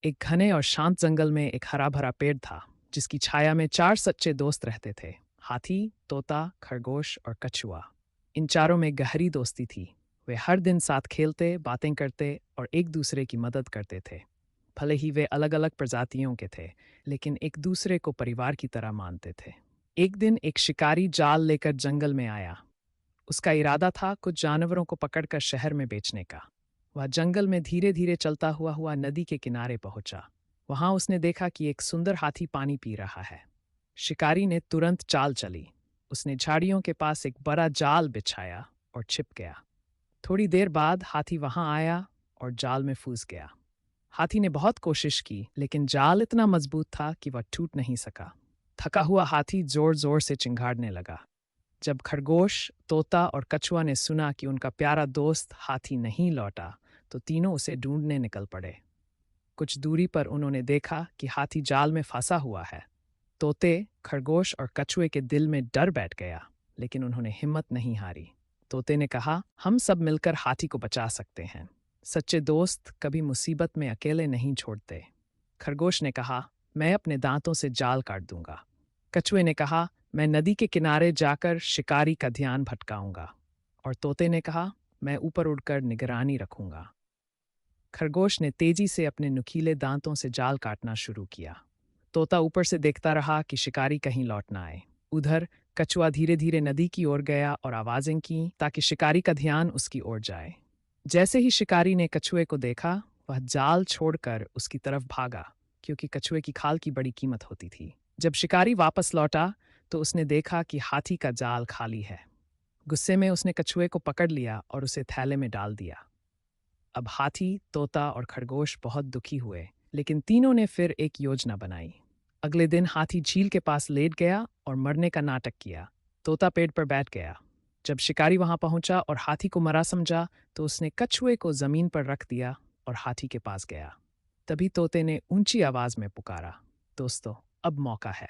एक घने और शांत जंगल में एक हरा भरा पेड़ था जिसकी छाया में चार सच्चे दोस्त रहते थे। हाथी, तोता, खरगोश और कछुआ। इन चारों में गहरी दोस्ती थी। वे हर दिन साथ खेलते, बातें करते और एक दूसरे की मदद करते थे। भले ही वे अलग अलग प्रजातियों के थे, लेकिन एक दूसरे को परिवार की तरह मानते थे। एक दिन एक शिकारी जाल लेकर जंगल में आया। उसका इरादा था कुछ जानवरों को पकड़कर शहर में बेचने का। वह जंगल में धीरे धीरे चलता हुआ हुआ नदी के किनारे पहुंचा। वहां उसने देखा कि एक सुंदर हाथी पानी पी रहा है। शिकारी ने तुरंत चाल चली। उसने झाड़ियों के पास एक बड़ा जाल बिछाया और छिप गया। थोड़ी देर बाद हाथी वहां आया और जाल में फंस गया। हाथी ने बहुत कोशिश की, लेकिन जाल इतना मजबूत था कि वह टूट नहीं सका। थका हुआ हाथी जोर जोर से चिंगाड़ने लगा। जब खरगोश, तोता और कछुआ ने सुना कि उनका प्यारा दोस्त हाथी नहीं लौटा, तो तीनों उसे ढूंढने निकल पड़े। कुछ दूरी पर उन्होंने देखा कि हाथी जाल में फंसा हुआ है। तोते, खरगोश और कछुए के दिल में डर बैठ गया, लेकिन उन्होंने हिम्मत नहीं हारी। तोते ने कहा, हम सब मिलकर हाथी को बचा सकते हैं। सच्चे दोस्त कभी मुसीबत में अकेले नहीं छोड़ते। खरगोश ने कहा, मैं अपने दांतों से जाल काट दूंगा। कछुए ने कहा, मैं नदी के किनारे जाकर शिकारी का ध्यान भटकाऊंगा। और तोते ने कहा, मैं ऊपर उड़कर निगरानी रखूंगा। खरगोश ने तेजी से अपने नुकीले दांतों से जाल काटना शुरू किया। तोता ऊपर से देखता रहा कि शिकारी कहीं लौट ना आए। उधर कछुआ धीरे धीरे नदी की ओर गया और आवाजें की ताकि शिकारी का ध्यान उसकी ओर जाए। जैसे ही शिकारी ने कछुए को देखा, वह जाल छोड़कर उसकी तरफ भागा, क्योंकि कछुए की खाल की बड़ी कीमत होती थी। जब शिकारी वापस लौटा, तो उसने देखा कि हाथी का जाल खाली है। गुस्से में उसने कछुए को पकड़ लिया और उसे थैले में डाल दिया। अब हाथी, तोता और खरगोश बहुत दुखी हुए, लेकिन तीनों ने फिर एक योजना बनाई। अगले दिन हाथी झील के पास लेट गया और मरने का नाटक किया। तोता पेड़ पर बैठ गया। जब शिकारी वहां पहुंचा और हाथी को मरा समझा, तो उसने कछुए को जमीन पर रख दिया और हाथी के पास गया। तभी तोते ने ऊंची आवाज में पुकारा, दोस्तों, अब मौका है।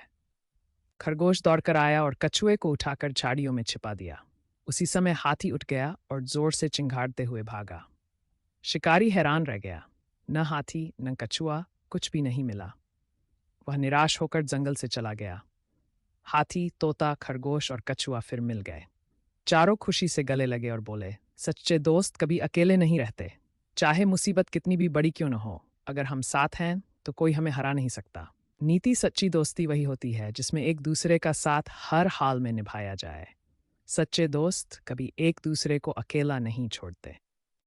खरगोश दौड़कर आया और कछुए को उठाकर झाड़ियों में छिपा दिया। उसी समय हाथी उठ गया और जोर से चिंघाड़ते हुए भागा। शिकारी हैरान रह गया। न हाथी न कछुआ, कुछ भी नहीं मिला। वह निराश होकर जंगल से चला गया। हाथी, तोता, खरगोश और कछुआ फिर मिल गए। चारों खुशी से गले लगे और बोले, सच्चे दोस्त कभी अकेले नहीं रहते। चाहे मुसीबत कितनी भी बड़ी क्यों न हो, अगर हम साथ हैं तो कोई हमें हरा नहीं सकता। नीति सच्ची दोस्ती वही होती है जिसमें एक दूसरे का साथ हर हाल में निभाया जाए। सच्चे दोस्त कभी एक दूसरे को अकेला नहीं छोड़ते।